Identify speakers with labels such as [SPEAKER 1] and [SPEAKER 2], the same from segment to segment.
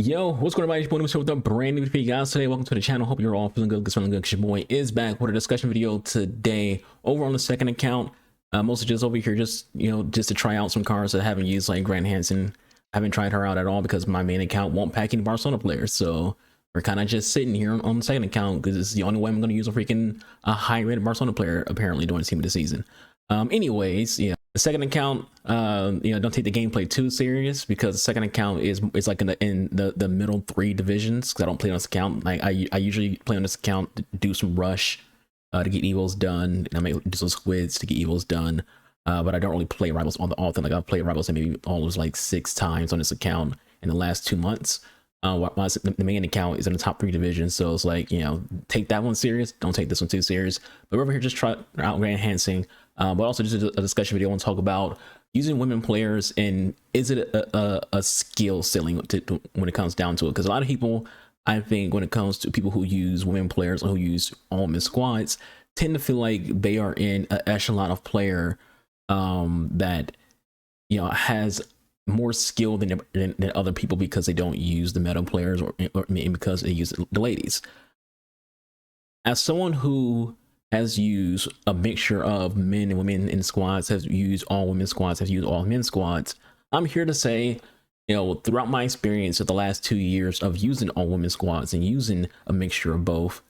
[SPEAKER 1] Yo, what's going on, everybody? It's your boy, with a brand new video, guys. Today, welcome to the channel. Hope you're all feeling good, feeling good. 'Cause your boy is back with a discussion video today over on the second account. Mostly just over here, just to try out some cards that I haven't used, like Grant Hansen. I haven't tried her out at all because my main account won't pack any Barcelona players. So we're kind of just sitting here on the second account because it's the only way I'm going to use a high-rated Barcelona player apparently during the team of the season. Anyways, yeah. The second account, don't take the gameplay too serious because the second account is like in the middle three divisions. Because I don't play on this account. Like I usually play on this account to do some rush, to get evils done. And I may do some squids to get evils done. But I don't really play rivals on the often. Like I've played rivals maybe almost like 6 times on this account in the last 2 months. While the main account is in the top 3 divisions, so it's like, take that one serious, don't take this one too serious. But we're over here just try out enhancing, but also just a discussion video. I want to talk about using women players and is it a skill ceiling when it comes down to it? Because a lot of people, I think, when it comes to people who use women players or who use all women squads, tend to feel like they are in an echelon of player that has more skill than other people because they don't use the meta players or because they use the ladies. As someone who has used a mixture of men and women in squads, has used all women squads, has used all men squads, I'm here to say, throughout my experience of the last 2 years of using all women squads and using a mixture of both,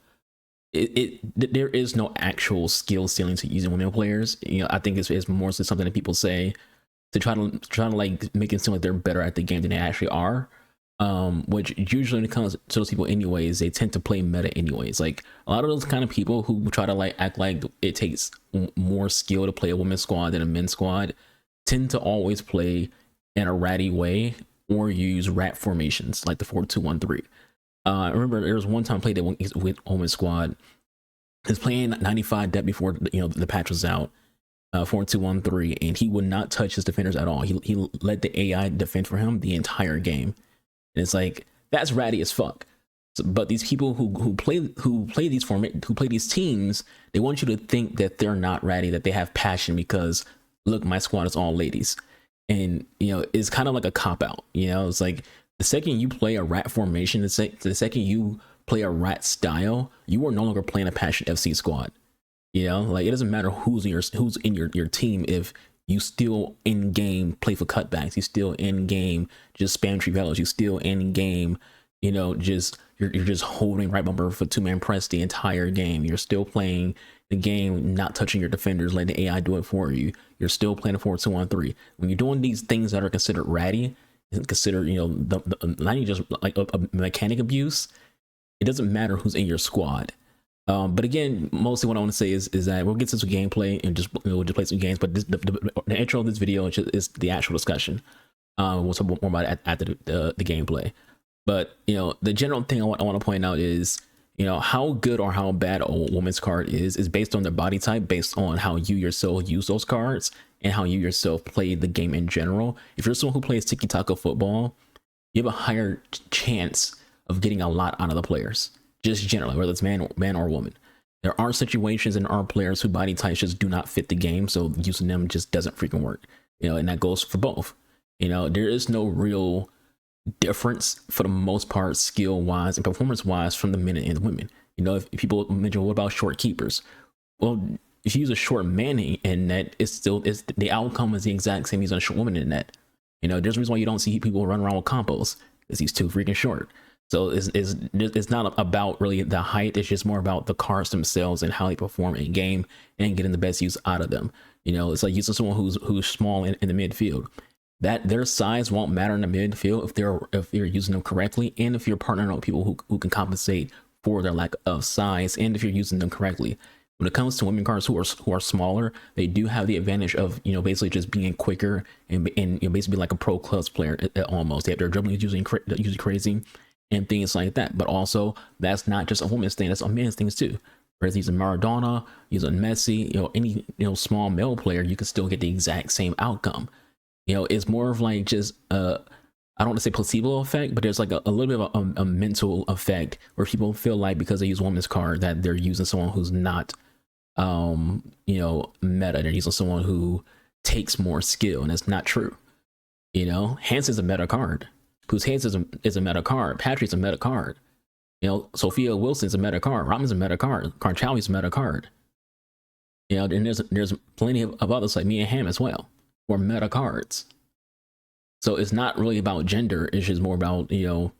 [SPEAKER 1] there is no actual skill ceiling to using women players. I think it's more so something that people say to try to like make it seem like they're better at the game than they actually are, which usually when it comes to those people anyways, they tend to play meta anyways. Like a lot of those kind of people who try to like act like it takes more skill to play a women's squad than a men's squad tend to always play in a ratty way or use rat formations like the 4-2-1-3. I remember there was one time I played that with women's squad. He was playing 95 depth before the patch was out. 4-2-1-3, and he would not touch his defenders at all. He let the AI defend for him the entire game, and it's like, that's ratty as fuck. So, but these people who play these teams, they want you to think that they're not ratty, that they have passion because look, my squad is all ladies, and it's kind of like a cop out. It's like the second you play a rat formation, the second you play a rat style, you are no longer playing a passion FC squad. Like it doesn't matter who's in your team if you still in game play for cutbacks, you still in game just spam trivelos, you still in game, you're just holding right bumper for 2-man press the entire game. You're still playing the game, not touching your defenders, letting the AI do it for you. You're still playing a 4-2-1-3. When you're doing these things that are considered ratty, considered the not even just like a mechanic abuse, it doesn't matter who's in your squad. But again, mostly what I want to say is that we'll get to some gameplay and we'll just play some games. But the intro of this video is the actual discussion. We'll talk more about it after the gameplay. But the general thing I want to point out is how good or how bad a woman's card is based on their body type, based on how you yourself use those cards and how you yourself play the game in general. If you're someone who plays tiki-taka football, you have a higher chance of getting a lot out of the players. Just generally, whether it's man or woman. There are situations and are players whose body types just do not fit the game, so using them just doesn't freaking work. And that goes for both. There is no real difference for the most part, skill wise and performance wise, from the men and the women. If people mention, what about short keepers? Well, if you use a short man in net, it's the outcome is the exact same as a short woman in net. There's a reason why you don't see people run around with combos, because he's too freaking short. So it's not about really the height. It's just more about the cards themselves and how they perform in game and getting the best use out of them. It's like using someone who's small in the midfield. That their size won't matter in the midfield if you're using them correctly, and if you're partnering with people who can compensate for their lack of size, and if you're using them correctly. When it comes to women cards who are smaller, they do have the advantage of basically just being quicker and basically like a pro clubs player almost. Their dribbling is usually crazy and things like that. But also, that's not just a woman's thing, that's a man's thing too. Whereas using Maradona, using Messi, any small male player, you can still get the exact same outcome. It's more of like just I don't want to say placebo effect, but there's like a little bit of a mental effect where people feel like because they use woman's card that they're using someone who's not meta. They're using someone who takes more skill, and it's not true. Hansen's a meta card. Whose Heads is a meta card. Patrick's a meta card. You know, Sophia Wilson's a meta card. Robin's a meta card. Carchali's a meta card. You know, and there's plenty of others like Mia Hamm as well, who are meta cards. So it's not really about gender. It's just more about, you know,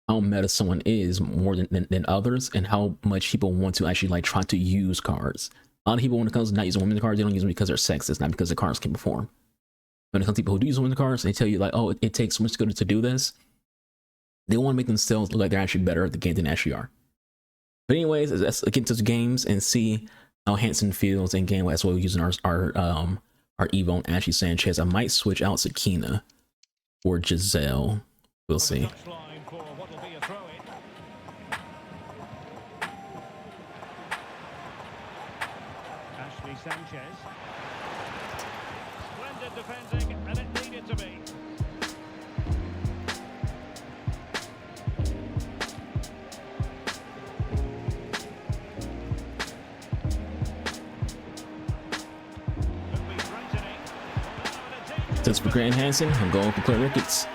[SPEAKER 1] how meta someone is more than others, and how much people want to actually like try to use cards. A lot of people, when it comes to not using women's cards, they don't use them because they're sexist, not because the cards can perform. When it comes to people who do use women's cards, they tell you like, oh, it takes so much skill to do this. They want to make themselves look like they're actually better at the game than they actually are. But anyways, let's get into the games and see how Hansen feels in game. That's why we're using our Evo on Ashley Sanchez. I might switch out Sakina or Giselle. We'll see.
[SPEAKER 2] Ashley Sanchez. Splendid defending, and it needed to be.
[SPEAKER 1] That's for Grant Hansen. I'm going for Claire Ricketts.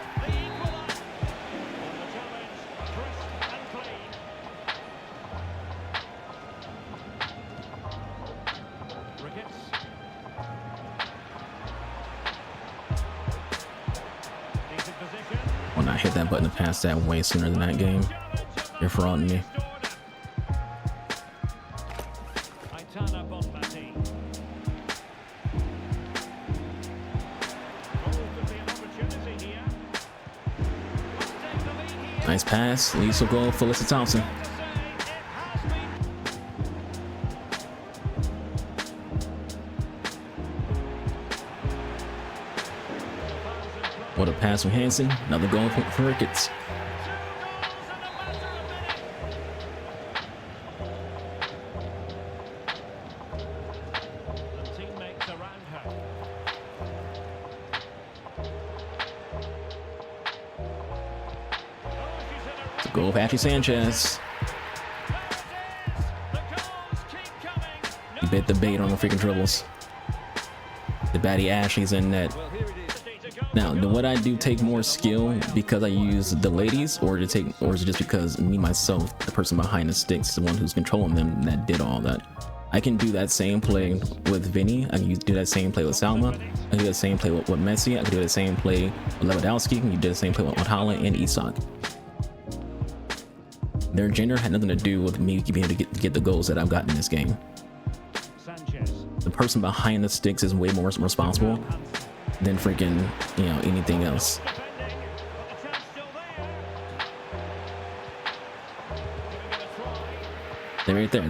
[SPEAKER 1] When I hit that button to pass that way sooner than that game, you're frauding me. Nice pass. Leads will go for Alyssa Thompson. What a pass from Hansen. Another goal for Ricketts. Goal for Ashley Sanchez. He bit the bait on the freaking dribbles. The baddie Ashley's in net. Now, would I do take more skill because I use the ladies, or is it just because me myself, the person behind the sticks, the one who's controlling them, that did all that? I can do that same play with Vinny. I can do that same play with Salma. I can do that same play with Messi. I can do that same play with Lewandowski. I can do the same play with Haaland and Isak. Their gender had nothing to do with me being able to get the goals that I've gotten in this game. The person behind the sticks is way more responsible than freaking, you know, anything else. They're right there.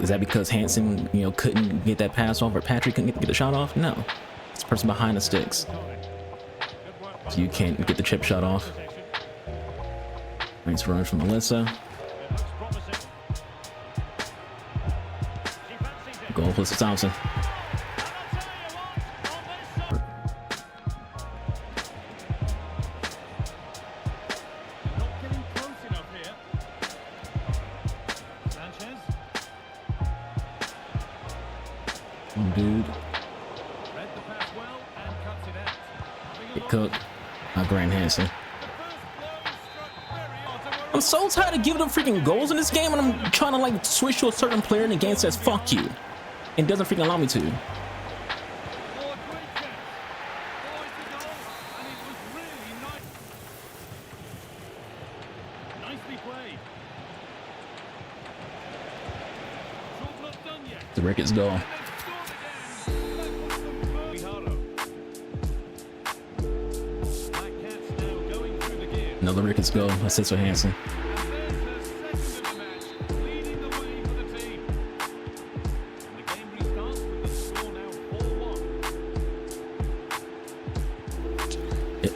[SPEAKER 1] Is that because Hansen, you know, couldn't get that pass off, or Patrick couldn't get the shot off? No, it's the person behind the sticks. So you can't get the chip shot off. Nice run from Melissa. Goal for Alyssa Thompson. Dude. Get cooked by Grant Hansen. I'm so tired of giving them freaking goals in this game, and I'm trying to like switch to a certain player, and the game says fuck you and doesn't freaking allow me to. The Ricketts goal. Another Ricketts goal. Assists for Hansen.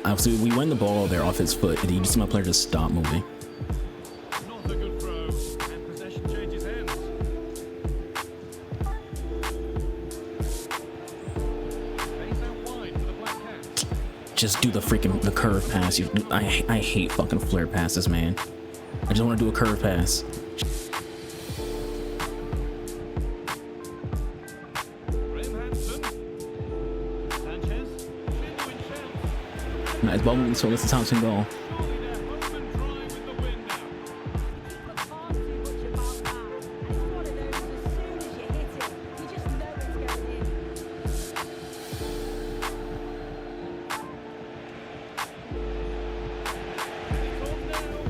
[SPEAKER 1] Obviously, we win the ball there off his foot, and you just see my player just stop moving. Just do the freaking curve pass. I hate fucking flare passes, man. I just want to do a curve pass. Nice ball moving, so Alyssa Thompson goal.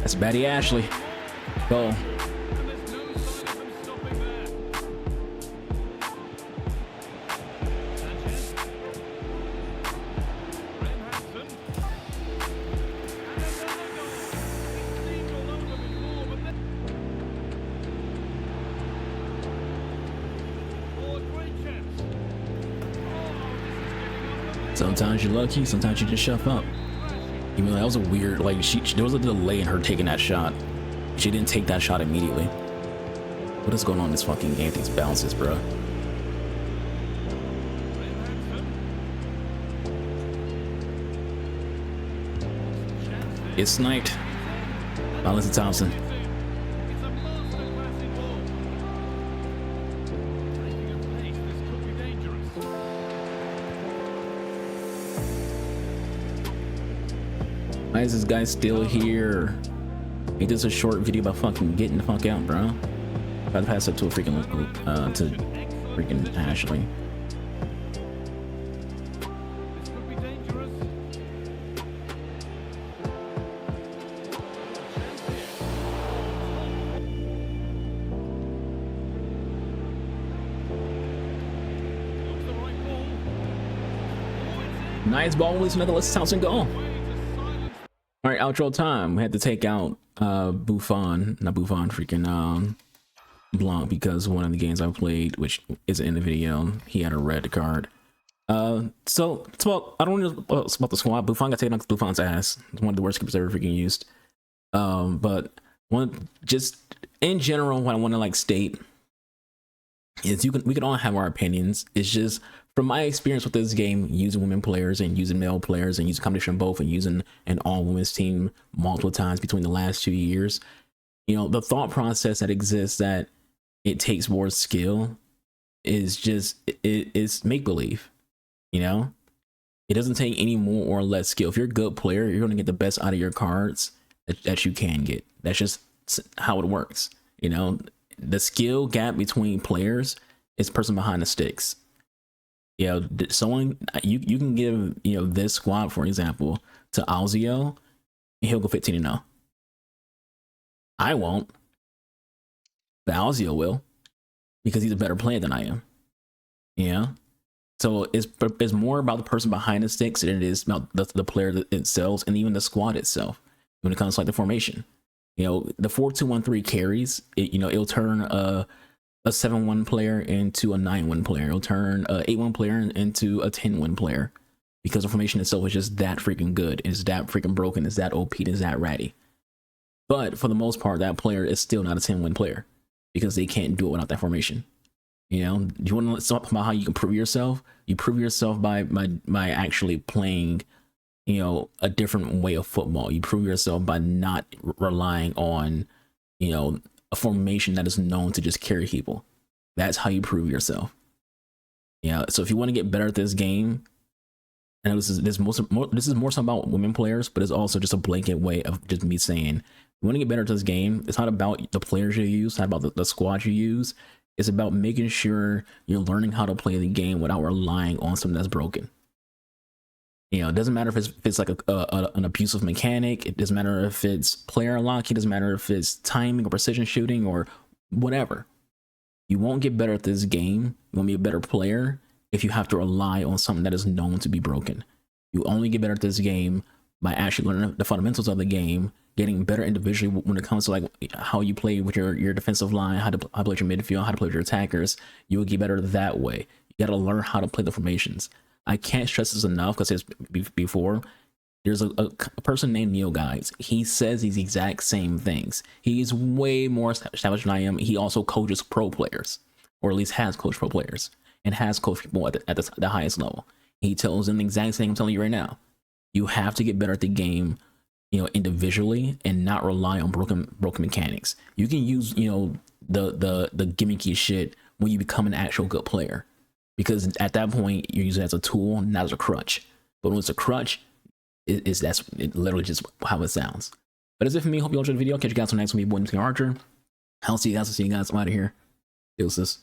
[SPEAKER 1] That's Batty Ashley. Go.
[SPEAKER 2] And there's no sign of them stopping there. Sanchez. Graham Hansen. And another goal. It seemed all over before, but then... Oh, a great chance. Oh, this is getting unbelievable.
[SPEAKER 1] Sometimes you're lucky, sometimes you just shove up. Even though that was a weird, like, there was a delay in her taking that shot. She didn't take that shot immediately. What is going on in this fucking game? These bounces, bro. It's sniped. Valentin Thompson.
[SPEAKER 2] It's a masterclass in ball. Taking a pace, this could be dangerous.
[SPEAKER 1] Why is this guy still here? He does a short video about fucking getting the fuck out, bro. About to pass up to a freaking to freaking Ashley.
[SPEAKER 2] This could be dangerous. Looks the right ball. Oh, it's in.
[SPEAKER 1] Nice ball, release another. Let's Thompson go.
[SPEAKER 2] Way to silence.
[SPEAKER 1] All right, outro time. We had to take out Buffon, not Buffon, freaking Blanc, because one of the games I played, which is in the video, he had a red card. So it's about, I don't know it's about the squad. Buffon got taken out because Buffon's ass. It's one of the worst keepers ever freaking used. But just in general, what I want to like state is we can all have our opinions. It's just from my experience with this game, using women players and using male players and using a combination of both and using an all women's team multiple times between the last 2 years, you know, the thought process that exists that it takes more skill is just it's make believe. You know, it doesn't take any more or less skill. If you're a good player, you're going to get the best out of your cards that you can get. That's just how it works. You know, the skill gap between players is person behind the sticks. You know, someone you can give, you know, this squad, for example, to Alzio, and he'll go 15-0. I won't, but Alzio will, because he's a better player than I am. Yeah. So it's more about the person behind the sticks than it is about the player itself and even the squad itself when it comes to like the formation. You know, the 4-2-1-3 carries. It'll turn a 7-1 player into a 9-1 player. It'll turn a 8-1 player into a 10-1 player, because the formation itself is just that freaking good. It's that freaking broken. It's that OP. It's that ratty. But for the most part, that player is still not a 10-win player because they can't do it without that formation. You know, you want to talk about how you can prove yourself? You prove yourself by actually playing, you know, a different way of football. You prove yourself by not relying on, you know, a formation that is known to just carry people. That's how you prove yourself. Yeah. So if you want to get better at this game, and this is more so about women players, but it's also just a blanket way of just me saying, you want to get better at this game. It's not about the players you use, it's not about the squad you use. It's about making sure you're learning how to play the game without relying on something that's broken. You know, it doesn't matter if it's like an abusive mechanic. It doesn't matter if it's player lock. It doesn't matter if it's timing or precision shooting or whatever. You won't get better at this game. You won't be a better player if you have to rely on something that is known to be broken. You only get better at this game by actually learning the fundamentals of the game, getting better individually when it comes to like how you play with your defensive line, how to play with your midfield, how to play with your attackers. You will get better that way. You got to learn how to play the formations. I can't stress this enough because before, there's a person named Neil Guides. He says these exact same things. He's way more established than I am. He also coaches pro players, or at least has coached pro players and has coached people at the highest level. He tells them the exact same I'm telling you right now. You have to get better at the game, you know, individually, and not rely on broken mechanics. You can use, you know, the gimmicky shit when you become an actual good player, because at that point you're using it as a tool, not as a crutch. But when it's a crutch, that's literally just how it sounds. But that's it for me. Hope you all enjoyed the video. Catch you guys on the next one. Boy, Archer. I'll see you guys. I'm out of here. Deuces.